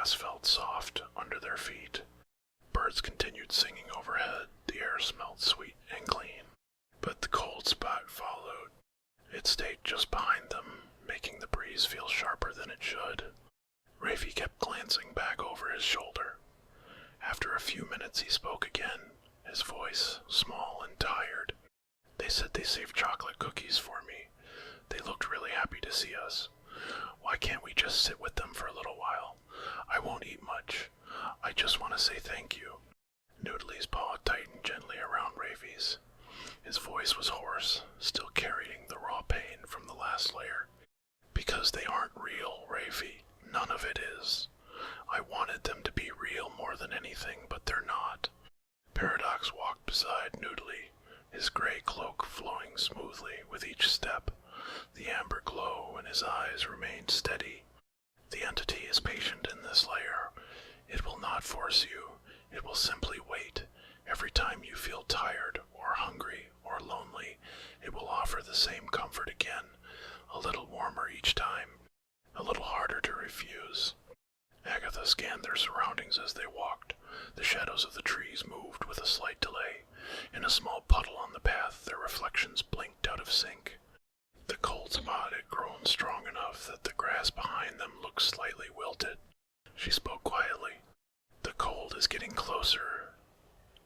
grass felt soft under their feet. Birds continued singing overhead. The air smelled sweet and clean. But the cold spot followed. It stayed just behind them, making the breeze feel sharper than it should. Rafey kept glancing back over his shoulder. After a few minutes he spoke again, his voice small and tired. "They said they saved chocolate cookies for me. They looked really happy to see us. Why can't we just sit with them for a little while? I won't eat much. I just want to say thank you." Noodly's paw tightened gently around Rafey's. His voice was hoarse, still carrying the raw pain from the last layer. "Because they aren't real, Rafey. None of it is. I wanted them to be real more than anything, but they're not." Paradox walked beside Noodly, his gray cloak flowing smoothly with each step. The amber glow in his eyes remained steady. "The entity is patient in this layer. It will not force you. It will simply wait. Every time you feel tired or hungry or lonely, it will offer the same comfort again, a little warmer each time, a little harder to refuse." Agatha scanned their surroundings as they walked. The shadows of the trees moved with a slight delay. In a small puddle on the path, their reflections blinked out of sync. The cold spot had grown strong enough that the grass behind them looked slightly wilted. She spoke quietly. "The cold is getting closer.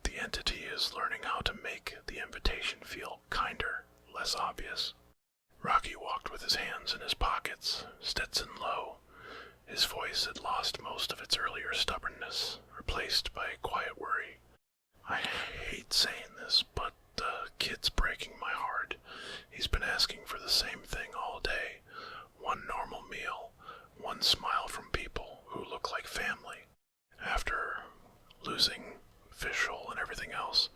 The entity is learning how to make the invitation feel kinder, less obvious." Rocky walked with his hands in his pockets, Stetson low. His voice had lost most of its earlier stubbornness, replaced by a quiet worry. "I hate saying this, but the kid's breaking my heart. He's been asking for the same thing all day. One normal meal, one smile from people who look like family. After losing Fischl and everything else,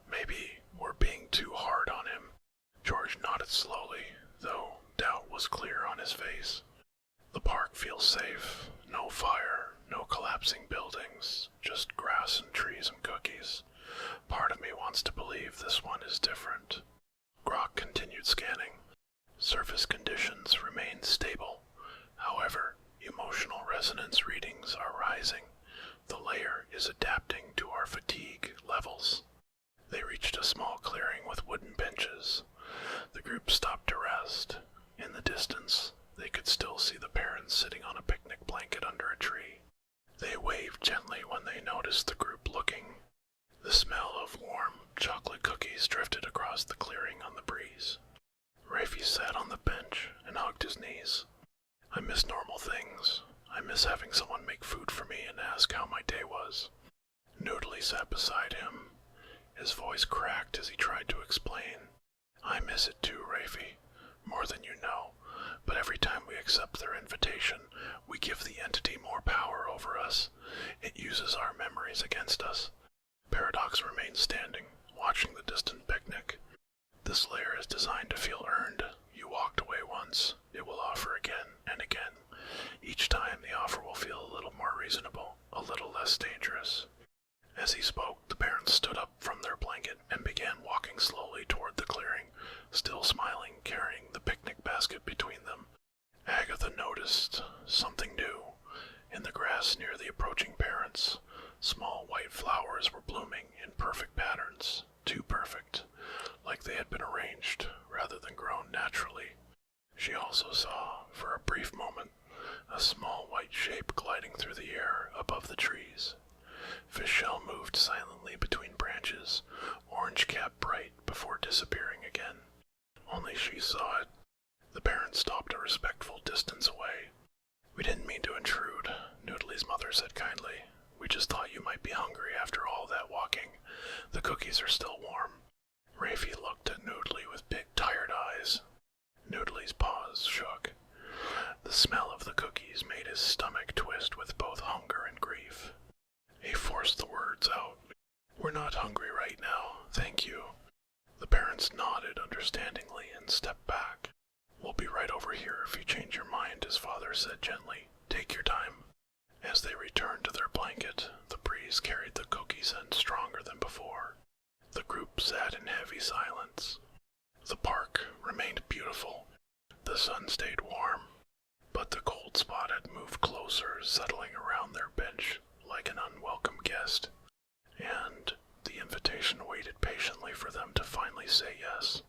maybe we're being too hard on him." George nodded slowly, though doubt was clear on his face. "The park feels safe. No fire, no collapsing buildings, just grass and trees and cookies. Part of me wants to believe this one is different." Grok continued scanning. Surface conditions remained stable. However, emotional resonance readings are rising. The layer is adapting to our fatigue levels. They reached a small clearing with wooden benches. The group stopped to rest. In the distance, they could still see the parents sitting on a picnic blanket under a tree. They waved gently when they noticed the group looking. The smell of warm chocolate cookies drifted across the clearing on the breeze. Rafey sat on the bench and hugged his knees. "I miss normal things. I miss having someone make food for me and ask how my day was." Noodly sat beside him. His voice cracked as he tried to explain. "I miss it too, Rafey. More than you know. But every time we accept their invitation, we give the entity more power over us. It uses our memories against us." Paradox remained standing, watching the distant picnic. "This layer is designed to feel earned. You walked away once. It will offer again and again. Each time the offer will feel a little more reasonable, a little less dangerous." As he spoke, the parents stood up from their blanket and began walking slowly toward the clearing, still smiling, carrying the picnic basket between them. Agatha noticed something new. In the grass near the approaching parents, small white flowers were blooming in perfect patterns, too perfect, like they had been arranged rather than grown naturally. She also saw, for a brief moment, a small white shape gliding through the air above the trees. Fischl moved silently between branches, orange cap bright, before disappearing again. Only she saw it. The parents stopped a respectful distance away. "We didn't mean to intrude," Noodly's mother said kindly. "We just thought you might be hungry after all that walking. The cookies are still warm." Rafey looked at Noodly with big, tired eyes. Noodly's paws shook. The smell of the cookies made his stomach twist with both hunger and grief. He forced the words out. "We're not hungry right now, thank you." The parents nodded understandingly and stepped back. "We'll be right over here if you change your mind," his father said gently. "Take your time." As they returned to their blanket, the breeze carried the cookie scent stronger than before. The group sat in heavy silence. The park remained beautiful. The sun stayed warm, but the cold spot had moved closer, settling around their patiently for them to finally say yes.